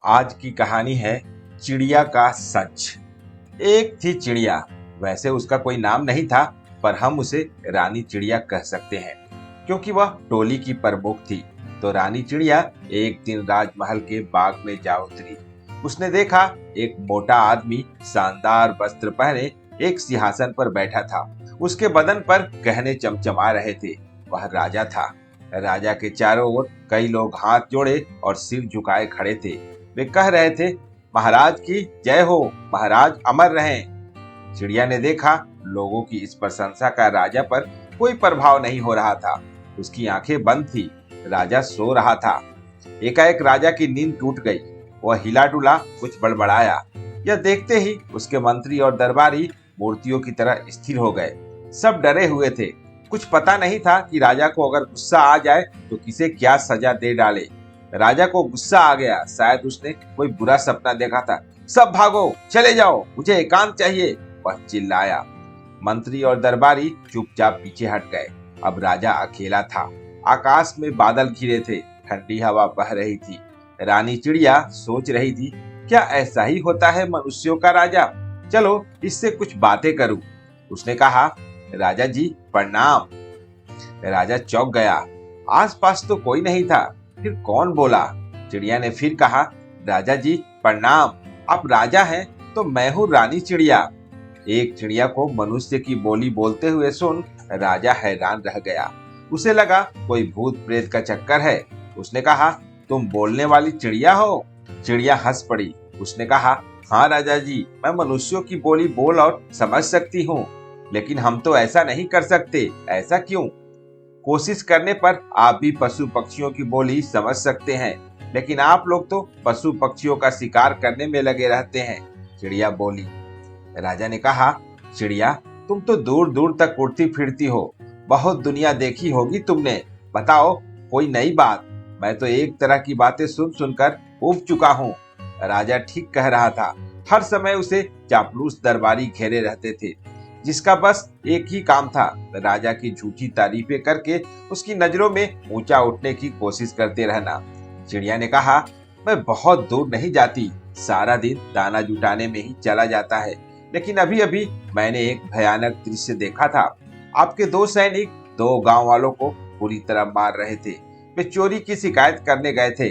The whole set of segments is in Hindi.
आज की कहानी है चिड़िया का सच। एक थी चिड़िया। वैसे उसका कोई नाम नहीं था, पर हम उसे रानी चिड़िया कह सकते हैं क्योंकि वह टोली की प्रमुख थी। तो रानी चिड़िया एक दिन राजमहल के बाग में जा उतरी। उसने देखा एक मोटा आदमी शानदार वस्त्र पहने एक सिंहासन पर बैठा था। उसके बदन पर गहने चमचमा रहे थे। वह राजा था। राजा के चारों ओर कई लोग हाथ जोड़े और सिर झुकाए खड़े थे। वे कह रहे थे, महाराज की जय हो, महाराज अमर रहें। चिड़िया ने देखा लोगों की इस प्रशंसा का राजा पर कोई प्रभाव नहीं हो रहा था। उसकी आंखें बंद थी। राजा सो रहा था। एकाएक राजा की नींद टूट गई। वह हिला डुला, कुछ बड़बड़ाया। यह देखते ही उसके मंत्री और दरबारी मूर्तियों की तरह स्थिर हो गए। सब डरे हुए थे। कुछ पता नहीं था कि राजा को अगर गुस्सा आ जाए तो किसे क्या सजा दे डाले। राजा को गुस्सा आ गया। शायद उसने कोई बुरा सपना देखा था। सब भागो, चले जाओ, मुझे एकांत चाहिए, वह चिल्लाया। मंत्री और दरबारी चुपचाप पीछे हट गए। अब राजा अकेला था। आकाश में बादल घिरे थे। ठंडी हवा बह रही थी। रानी चिड़िया सोच रही थी, क्या ऐसा ही होता है मनुष्यों का राजा? चलो इससे कुछ बातें करूं। उसने कहा, राजा जी प्रणाम। राजा चौंक गया। आसपास तो कोई नहीं था। फिर कौन बोला? चिड़िया ने फिर कहा, राजा जी प्रणाम। आप राजा हैं तो मैं हूँ रानी चिड़िया। एक चिड़िया को मनुष्य की बोली बोलते हुए सुन राजा हैरान रह गया। उसे लगा कोई भूत प्रेत का चक्कर है। उसने कहा, तुम बोलने वाली चिड़िया हो? चिड़िया हंस पड़ी। उसने कहा, हाँ राजा जी, मैं मनुष्यों की बोली बोल और समझ सकती हूँ, लेकिन हम तो ऐसा नहीं कर सकते। ऐसा क्यों? कोशिश करने पर आप भी पशु पक्षियों की बोली समझ सकते हैं, लेकिन आप लोग तो पशु पक्षियों का शिकार करने में लगे रहते हैं, चिड़िया बोली। राजा ने कहा, चिड़िया तुम तो दूर दूर तक उड़ती फिरती हो, बहुत दुनिया देखी होगी तुमने। बताओ कोई नई बात। मैं तो एक तरह की बातें सुन सुनकर ऊब चुका हूँ। राजा ठीक कह रहा था। हर समय उसे चापलूस दरबारी घेरे रहते थे, जिसका बस एक ही काम था, राजा की झूठी तारीफें करके उसकी नजरों में ऊंचा उठने की कोशिश करते रहना। चिड़िया ने कहा, मैं बहुत दूर नहीं जाती, सारा दिन दाना जुटाने में ही चला जाता है, लेकिन अभी अभी मैंने एक भयानक दृश्य देखा था। आपके दो सैनिक दो गांव वालों को पूरी तरह मार रहे थे। वे चोरी की शिकायत करने गए थे,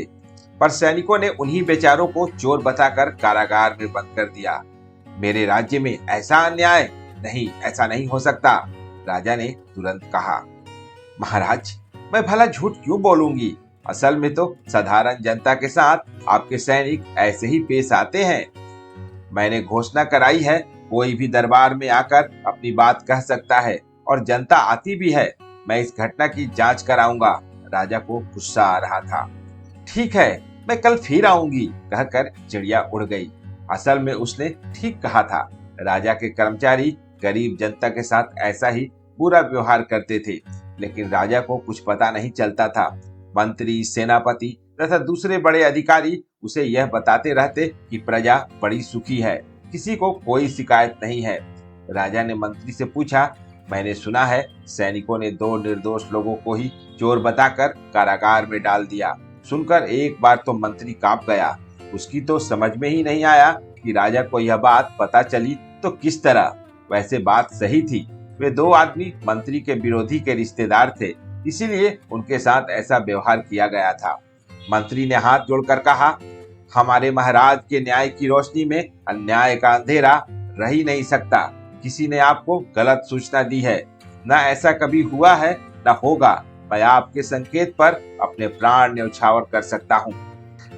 पर सैनिकों ने उन्हीं बेचारों को चोर बताकर कारागार में बंद कर दिया। मेरे राज्य में ऐसा अन्याय नहीं, ऐसा नहीं हो सकता, राजा ने तुरंत कहा। महाराज मैं भला झूठ क्यों बोलूंगी? असल में तो साधारण जनता के साथ आपके सैनिक ऐसे ही पेश आते हैं। मैंने घोषणा कराई है, कोई भी दरबार में आकर अपनी बात कह सकता है, और जनता आती भी है। मैं इस घटना की जांच कराऊंगा। राजा को गुस्सा आ रहा था। ठीक है, मैं कल फिर आऊंगी, कहकर चिड़िया उड़ गई। असल में उसने ठीक कहा था। राजा के कर्मचारी गरीब जनता के साथ ऐसा ही बुरा व्यवहार करते थे, लेकिन राजा को कुछ पता नहीं चलता था। मंत्री, सेनापति तथा दूसरे बड़े अधिकारी उसे यह बताते रहते कि प्रजा बड़ी सुखी है, किसी को कोई शिकायत नहीं है। राजा ने मंत्री से पूछा, मैंने सुना है सैनिकों ने दो निर्दोष लोगों को ही चोर बताकर कारागार में डाल दिया। सुनकर एक बार तो मंत्री कांप गया। उसकी तो समझ में ही नहीं आया कि राजा को यह बात पता चली तो किस तरह। वैसे बात सही थी। वे दो आदमी मंत्री के विरोधी के रिश्तेदार थे, इसीलिए उनके साथ ऐसा व्यवहार किया गया था। मंत्री ने हाथ जोड़कर कहा, हमारे महाराज के न्याय की रोशनी में अन्याय का अंधेरा रह ही नहीं सकता। किसी ने आपको गलत सूचना दी है। न ऐसा कभी हुआ है, न होगा। मैं आपके संकेत पर अपने प्राण न्यौछावर कर सकता हूँ।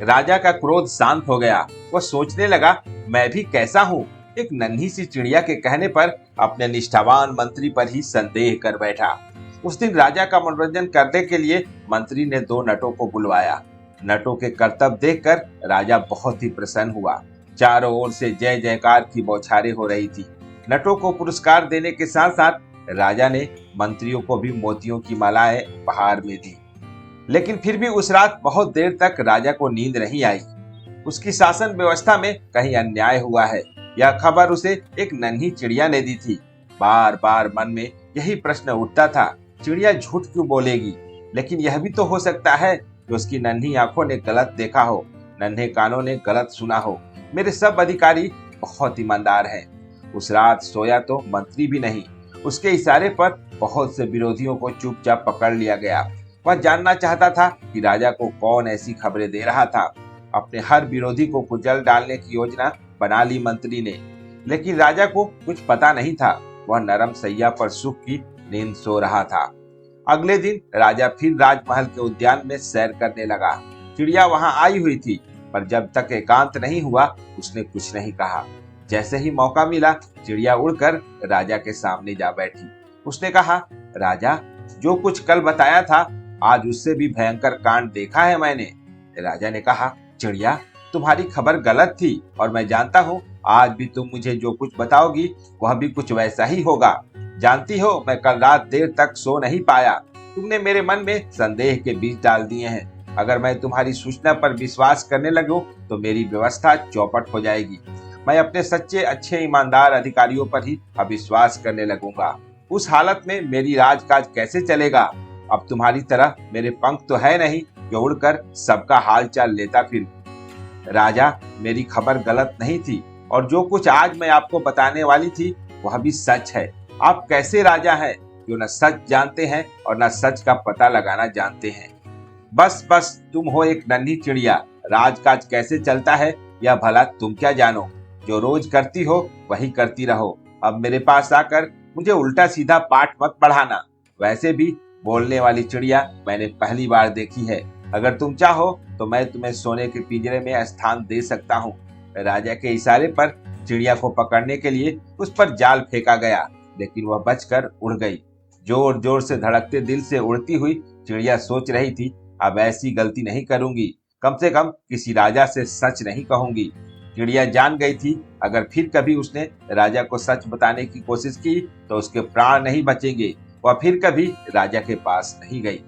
राजा का क्रोध शांत हो गया। वह सोचने लगा, मैं भी कैसा हूँ। एक नन्ही सी चिड़िया के कहने पर अपने निष्ठावान मंत्री पर ही संदेह कर बैठा। उस दिन राजा का मनोरंजन करने के लिए मंत्री ने दो नटों को बुलवाया। नटों के करतब देखकर राजा बहुत ही प्रसन्न हुआ। चारों ओर से जय जयकार की बौछारें हो रही थी। नटों को पुरस्कार देने के साथ साथ राजा ने मंत्रियों को भी मोतियों की मालाएं उपहार में दी। लेकिन फिर भी उस रात बहुत देर तक राजा को नींद नहीं आई। उसकी शासन व्यवस्था में कहीं अन्याय हुआ है, यह खबर उसे एक नन्ही चिड़िया ने दी थी। बार बार मन में यही प्रश्न उठता था, चिड़िया झूठ क्यों बोलेगी? लेकिन यह भी तो हो सकता है कि उसकी नन्ही आंखों ने गलत देखा हो। नन्हे कानों ने गलत सुना हो। मेरे सब अधिकारी बहुत ईमानदार हैं। उस रात सोया तो मंत्री भी नहीं। उसके इशारे पर बहुत से विरोधियों को चुपचाप पकड़ लिया गया। वह जानना चाहता था कि राजा को कौन ऐसी खबरें दे रहा था। अपने हर विरोधी को कुचल डालने की योजना बना ली मंत्री ने, लेकिन राजा को कुछ पता नहीं था। वह नरम सैया पर सुख की नींद सो रहा था। अगले दिन राजा फिर राजमहल के उद्यान में सैर करने लगा। चिड़िया वहां आई हुई थी, पर जब तक एकांत नहीं हुआ उसने कुछ नहीं कहा। जैसे ही मौका मिला, चिड़िया उड़कर राजा के सामने जा बैठी। उसने कहा, राजा, जो कुछ कल बताया था आज उससे भी भयंकर कांड देखा है मैंने। राजा ने कहा, चिड़िया, तुम्हारी खबर गलत थी और मैं जानता हूँ आज भी तुम मुझे जो कुछ बताओगी वह भी कुछ वैसा ही होगा। जानती हो, मैं कल रात देर तक सो नहीं पाया। तुमने मेरे मन में संदेह के बीज डाल दिए हैं। अगर मैं तुम्हारी सूचना पर विश्वास करने लगूं तो मेरी व्यवस्था चौपट हो जाएगी। मैं अपने सच्चे, अच्छे, ईमानदार अधिकारियों पर ही अविश्वास करने लगूंगा। उस हालत में मेरी राजकाज कैसे चलेगा? अब तुम्हारी तरह मेरे पंख तो है नहीं जो उड़कर सबका हाल चाल लेता फिरूं। राजा, मेरी खबर गलत नहीं थी और जो कुछ आज मैं आपको बताने वाली थी वह भी सच है। आप कैसे राजा हैं जो न सच जानते हैं और न सच का पता लगाना जानते हैं। बस बस, तुम हो एक नन्ही चिड़िया। राजकाज कैसे चलता है यह भला तुम क्या जानो। जो रोज करती हो वही करती रहो। अब मेरे पास आकर मुझे उल्टा सीधा पाठ मत पढ़ाना। वैसे भी बोलने वाली चिड़िया मैंने पहली बार देखी है। अगर तुम चाहो तो मैं तुम्हें सोने के पिंजरे में स्थान दे सकता हूँ। राजा के इशारे पर चिड़िया को पकड़ने के लिए उस पर जाल फेंका गया, लेकिन वह बचकर उड़ गई। जोर जोर से धड़कते दिल से उड़ती हुई चिड़िया सोच रही थी, अब ऐसी गलती नहीं करूंगी। कम से कम किसी राजा से सच नहीं कहूंगी। चिड़िया जान गई थी अगर फिर कभी उसने राजा को सच बताने की कोशिश की तो उसके प्राण नहीं बचेंगे। वह फिर कभी राजा के पास नहीं गई।